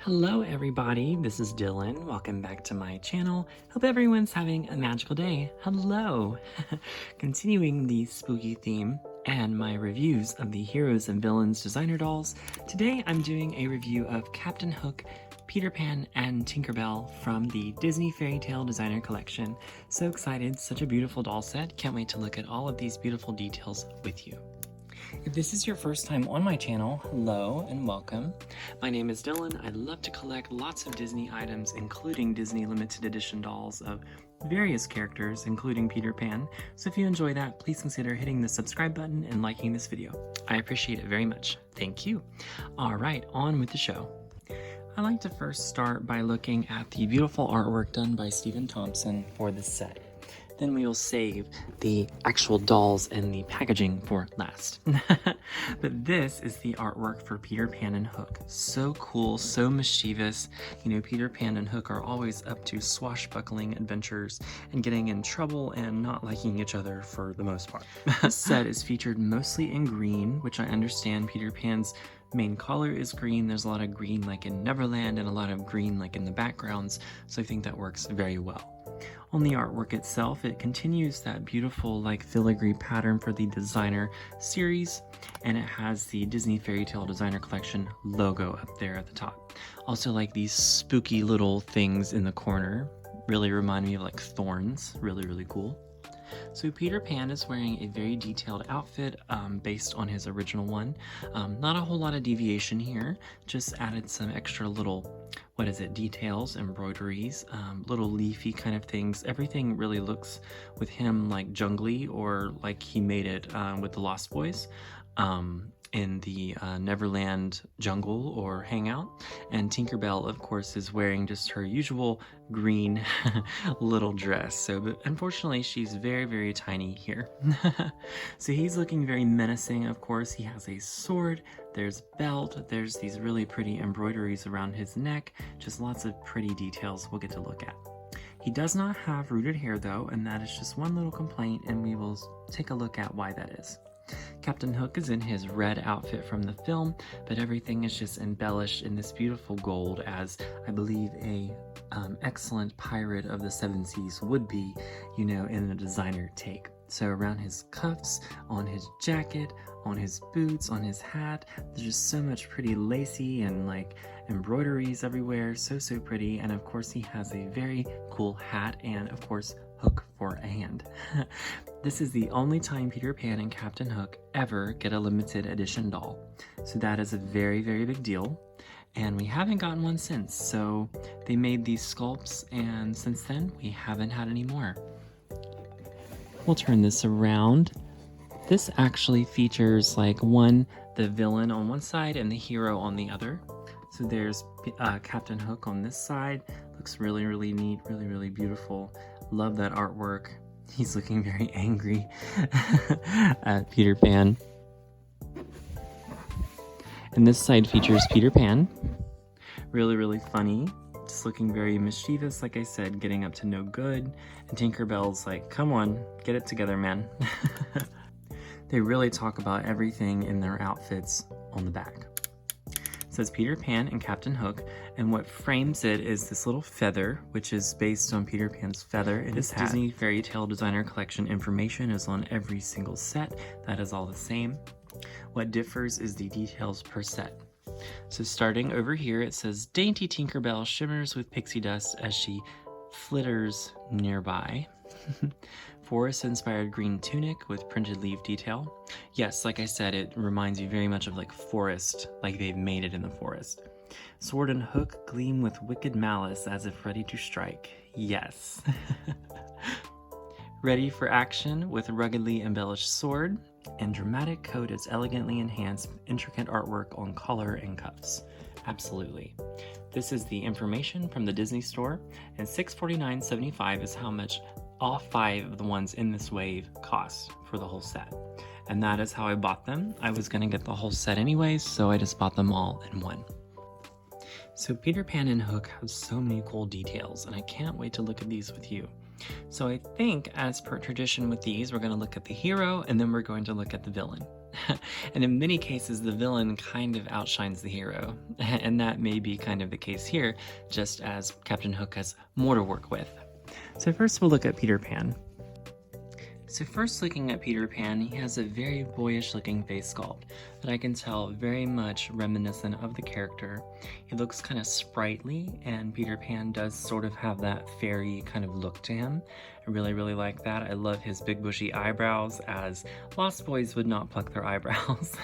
Hello everybody, this is Dylan. Welcome back to my channel. Hope everyone's having a magical day. Hello! Continuing the spooky theme and my reviews of the Heroes and Villains designer dolls, today I'm doing a review of Captain Hook, Peter Pan, and Tinkerbell from the Disney Fairytale Designer Collection. So excited, such a beautiful doll set. Can't wait to look at all of these beautiful details with you. If this is your first time on my channel, hello and welcome. My name is Dylan. I love to collect lots of Disney items, including Disney limited edition dolls of various characters, including Peter Pan. So if you enjoy that, please consider hitting the subscribe button and liking this video. I appreciate it very much. Thank you. All right, on with the show. I like to first start by looking at the beautiful artwork done by Stephen Thompson for this set. Then we will save the actual dolls and the packaging for last. But this is the artwork for Peter Pan and Hook. So cool, so mischievous. You know, Peter Pan and Hook are always up to swashbuckling adventures and getting in trouble and not liking each other for the most part. This set is featured mostly in green, which I understand Peter Pan's main color is green. There's a lot of green like in Neverland and a lot of green like in the backgrounds, so I think that works very well. On the artwork itself, it continues that beautiful like filigree pattern for the designer series, and it has the Disney Fairytale Designer Collection logo up there at the top. Also like these spooky little things in the corner, really remind me of like thorns, really cool. So Peter Pan is wearing a very detailed outfit based on his original one. Not a whole lot of deviation here, just added some extra little, details, embroideries, little leafy kind of things. Everything really looks with him like jungly or like he made it with the Lost Boys. In the Neverland jungle or hangout. And Tinkerbell, of course, is wearing just her usual green little dress. So, but unfortunately, she's very tiny here. So he's looking very menacing, of course. He has a sword, there's belt, there's these really pretty embroideries around his neck, just lots of pretty details we'll get to look at. He does not have rooted hair though, and that is just one little complaint, and we will take a look at why that is. Captain Hook is in his red outfit from the film, but everything is just embellished in this beautiful gold, as I believe a excellent pirate of the seven seas would be, you know, in a designer take. So around his cuffs, on his jacket, on his boots, on his hat, there's just so much pretty lacy and like embroideries everywhere, so pretty. And of course he has a very cool hat and of course hook for a hand. This is the only time Peter Pan and Captain Hook ever get a limited edition doll. So that is a very big deal. And we haven't gotten one since. So they made these sculpts and since then we haven't had any more. We'll turn this around. This actually features like the villain on one side and the hero on the other. So there's Captain Hook on this side. Looks really neat, really beautiful. Love that artwork. He's looking very angry at Peter Pan. And this side features Peter Pan. Really funny. Just looking very mischievous, like I said, getting up to no good. And Tinkerbell's like, come on, get it together, man. They really talk about everything in their outfits on the back. It says Peter Pan and Captain Hook, and what frames it is this little feather, which is based on Peter Pan's feather in his hat. Disney Fairytale Designer Collection information is on every single set. That is all the same. What differs is the details per set. So starting over here, it says Dainty Tinkerbell shimmers with pixie dust as she flitters nearby. Forest-inspired green tunic with printed leaf detail. Yes, like I said, it reminds you very much of like forest, like they've made it in the forest. Sword and hook gleam with wicked malice as if ready to strike. Yes. Ready for action with a ruggedly embellished sword, and dramatic coat is elegantly enhanced, intricate artwork on collar and cuffs. Absolutely. This is the information from the Disney store, and $649.75 is how much all 5 of the ones in this wave cost for the whole set. And that is how I bought them. I was gonna get the whole set anyways, so I just bought them all in one. So Peter Pan and Hook have so many cool details, and I can't wait to look at these with you. So I think, as per tradition with these, we're going to look at the hero and then we're going to look at the villain. And in many cases, the villain kind of outshines the hero. And that may be kind of the case here, just as Captain Hook has more to work with. So first we'll look at Peter Pan. So first, looking at Peter Pan, he has a very boyish looking face sculpt that I can tell very much reminiscent of the character. He looks kind of sprightly, and Peter Pan does sort of have that fairy kind of look to him. I really, really like that. I love his big bushy eyebrows, as Lost Boys would not pluck their eyebrows.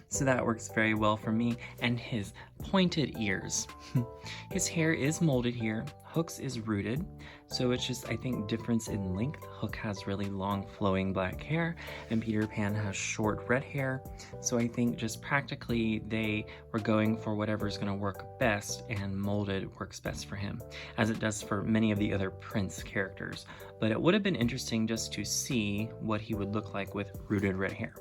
So that works very well for me, and his pointed ears. His hair is molded here. Hook's is rooted, so it's just, I think, difference in length. Hook has really long flowing black hair, and Peter Pan has short red hair. So I think just practically they were going for whatever's going to work best, and molded works best for him, as it does for many of the other Prince characters. But it would have been interesting just to see what he would look like with rooted red hair.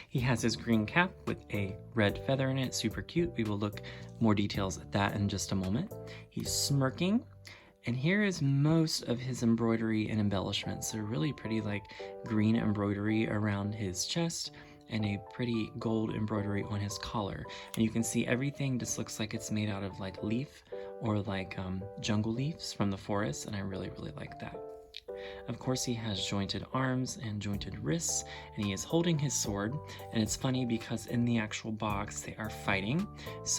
He has his green cap with a red feather in it, super cute. We will look more details at that in just a moment. He's smirking, and here is most of his embroidery and embellishments. So really pretty like green embroidery around his chest and a pretty gold embroidery on his collar. And you can see everything just looks like it's made out of like leaf or like jungle leaves from the forest, and I really, really like that. Of course, he has jointed arms and jointed wrists, and he is holding his sword. And it's funny because in the actual box they are fighting,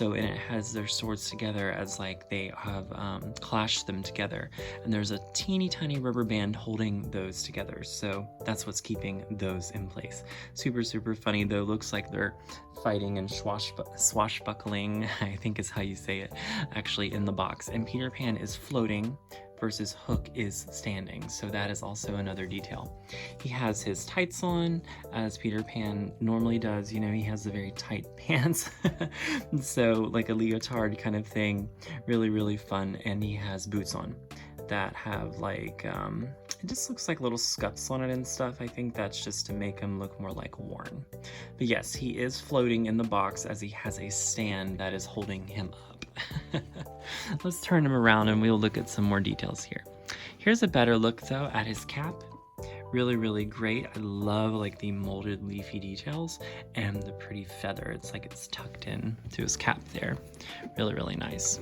and it has their swords together as like they have clashed them together, and there's a teeny tiny rubber band holding those together, so that's what's keeping those in place. Super, super funny though. Looks like they're fighting and swashbuckling, I think is how you say it, actually, in the box. And Peter Pan is floating versus Hook is standing, so that is also another detail. He has his tights on, as Peter Pan normally does. You know, he has the very tight pants, so like a leotard kind of thing. Really, really fun. And he has boots on that have like, it just looks like little scuffs on it and stuff. I think that's just to make him look more like worn. But yes, he is floating in the box as he has a stand that is holding him up. Let's turn him around and we'll look at some more details here. Here's a better look though at his cap. Really, really great. I love like the molded leafy details and the pretty feather. It's like it's tucked in to his cap there. Really, really nice.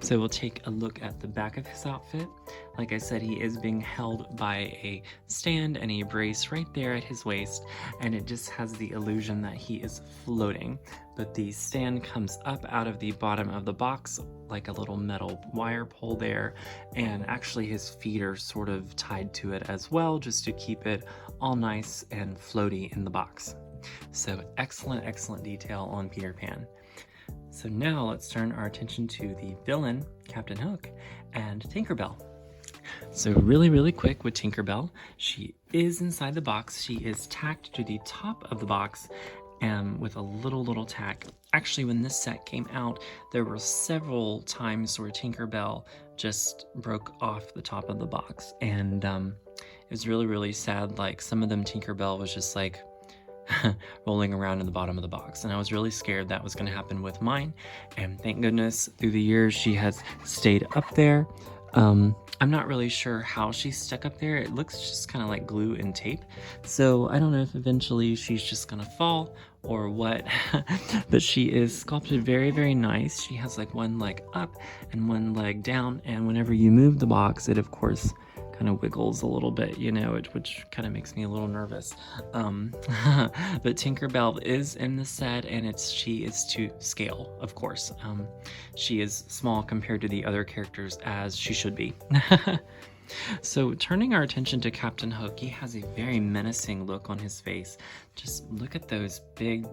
So we'll take a look at the back of his outfit. Like I said, he is being held by a stand and a brace right there at his waist, and it just has the illusion that he is floating. But the stand comes up out of the bottom of the box like a little metal wire pole there, and actually his feet are sort of tied to it as well, just to keep it all nice and floaty in the box. So excellent, excellent detail on Peter Pan. So now let's turn our attention to the villain, Captain Hook, and Tinkerbell. So really, really quick with Tinkerbell, she is inside the box. She is tacked to the top of the box and with a little tack. Actually, when this set came out, there were several times where Tinkerbell just broke off the top of the box. And it was really, really sad. Like some of them, Tinkerbell was just like rolling around in the bottom of the box, and I was really scared that was going to happen with mine, and thank goodness through the years she has stayed up there. I'm not really sure how she's stuck up there. It looks just kind of like glue and tape, so I don't know if eventually she's just gonna fall or what. But she is sculpted very, very nice. She has like one leg up and one leg down, and whenever you move the box, it of course kind of wiggles a little bit, you know, which kind of makes me a little nervous. But Tinkerbell is in the set, and she is to scale, of course. She is small compared to the other characters, as she should be. So turning our attention to Captain Hook, he has a very menacing look on his face. Just look at those big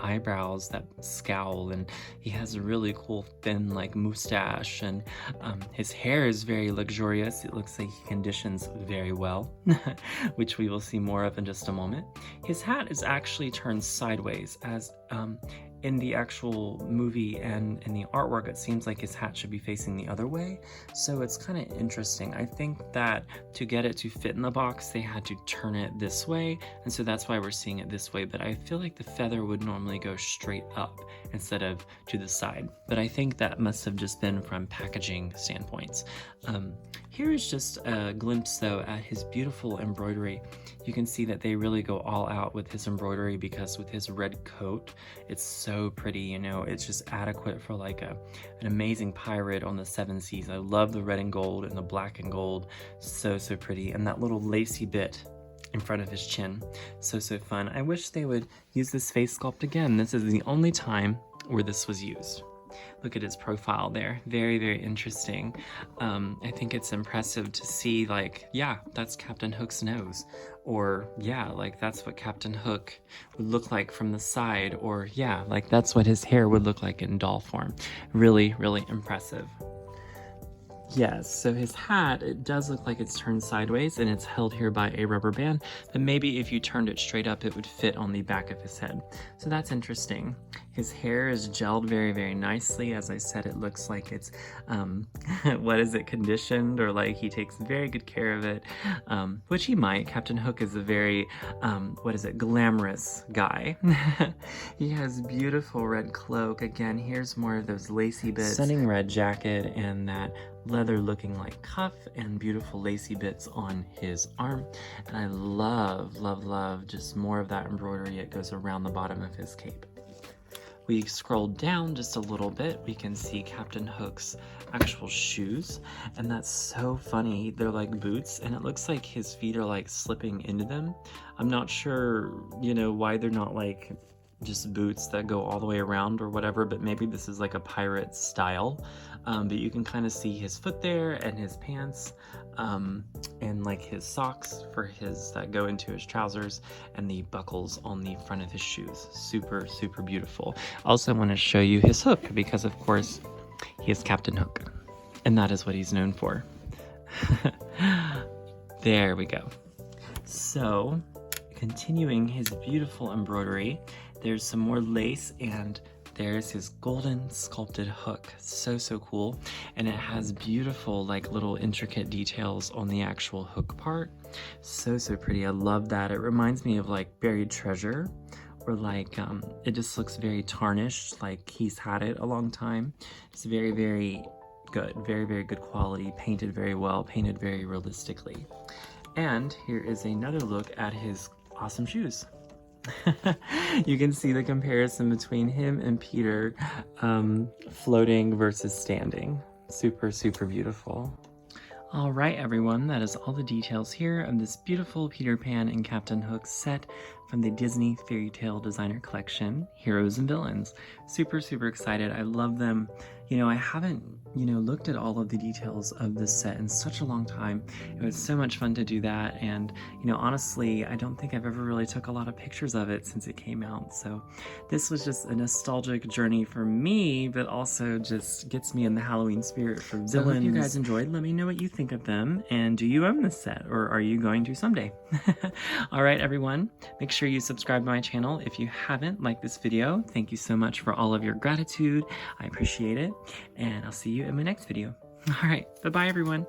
eyebrows, that scowl, and he has a really cool thin like mustache, and his hair is very luxurious. It looks like he conditions very well, which we will see more of in just a moment. His hat is actually turned sideways, as in the actual movie and in the artwork, it seems like his hat should be facing the other way. So it's kind of interesting. I think that to get it to fit in the box, they had to turn it this way. And so that's why we're seeing it this way. But I feel like the feather would normally go straight up instead of to the side. But I think that must have just been from packaging standpoints. Here is just a glimpse though at his beautiful embroidery. You can see that they really go all out with his embroidery, because with his red coat, it's so pretty, you know, it's just adequate for like an amazing pirate on the seven seas. I love the red and gold and the black and gold. So pretty. And that little lacy bit in front of his chin. So fun. I wish they would use this face sculpt again. This is the only time where this was used. Look at his profile there. Very interesting. I think it's impressive to see, like, yeah, that's Captain Hook's nose. Or, yeah, like, that's what Captain Hook would look like from the side. Or, yeah, like, that's what his hair would look like in doll form. Really impressive. Yes, so his hat, it does look like it's turned sideways and it's held here by a rubber band, but maybe if you turned it straight up, it would fit on the back of his head. So that's interesting. His hair is gelled very nicely. As I said, it looks like it's, what is it, conditioned, or like he takes very good care of it, which he might. Captain Hook is a very, glamorous guy. He has beautiful red cloak. Again, here's more of those lacy bits. Stunning red jacket and that leather looking like cuff and beautiful lacy bits on his arm. And I love just more of that embroidery. It goes around the bottom of his cape. We scroll down just a little bit, we can see Captain Hook's actual shoes, and that's so funny. They're like boots, and it looks like his feet are like slipping into them. I'm not sure, you know, why they're not like just boots that go all the way around or whatever, but maybe this is like a pirate style. But you can kind of see his foot there and his pants, and like his socks for his that go into his trousers, and the buckles on the front of his shoes. Super beautiful. Also want to show you his hook, because of course he is Captain Hook, and that is what he's known for. There we go. So continuing his beautiful embroidery, there's some more lace, and there's his golden sculpted hook. So cool. And it has beautiful, like, little intricate details on the actual hook part. So pretty. I love that. It reminds me of like buried treasure, or like it just looks very tarnished, like he's had it a long time. It's very good. Very good quality. Painted very well. Painted very realistically. And here is another look at his awesome shoes. You can see the comparison between him and Peter, floating versus standing. Super beautiful. All right, everyone, that is all the details here of this beautiful Peter Pan and Captain Hook set from the Disney Fairytale Designer Collection, Heroes and Villains. Super excited. I love them. You know, I haven't, looked at all of the details of this set in such a long time. It was so much fun to do that. And, honestly, I don't think I've ever really took a lot of pictures of it since it came out. So this was just a nostalgic journey for me, but also just gets me in the Halloween spirit for villains. So I hope you guys enjoyed. Let me know what you think of them. And do you own this set, or are you going to someday? All right, everyone, make sure you subscribe to my channel if you haven't liked this video. Thank you so much for all of your gratitude. I appreciate it. And I'll see you in my next video. All right, bye-bye, everyone.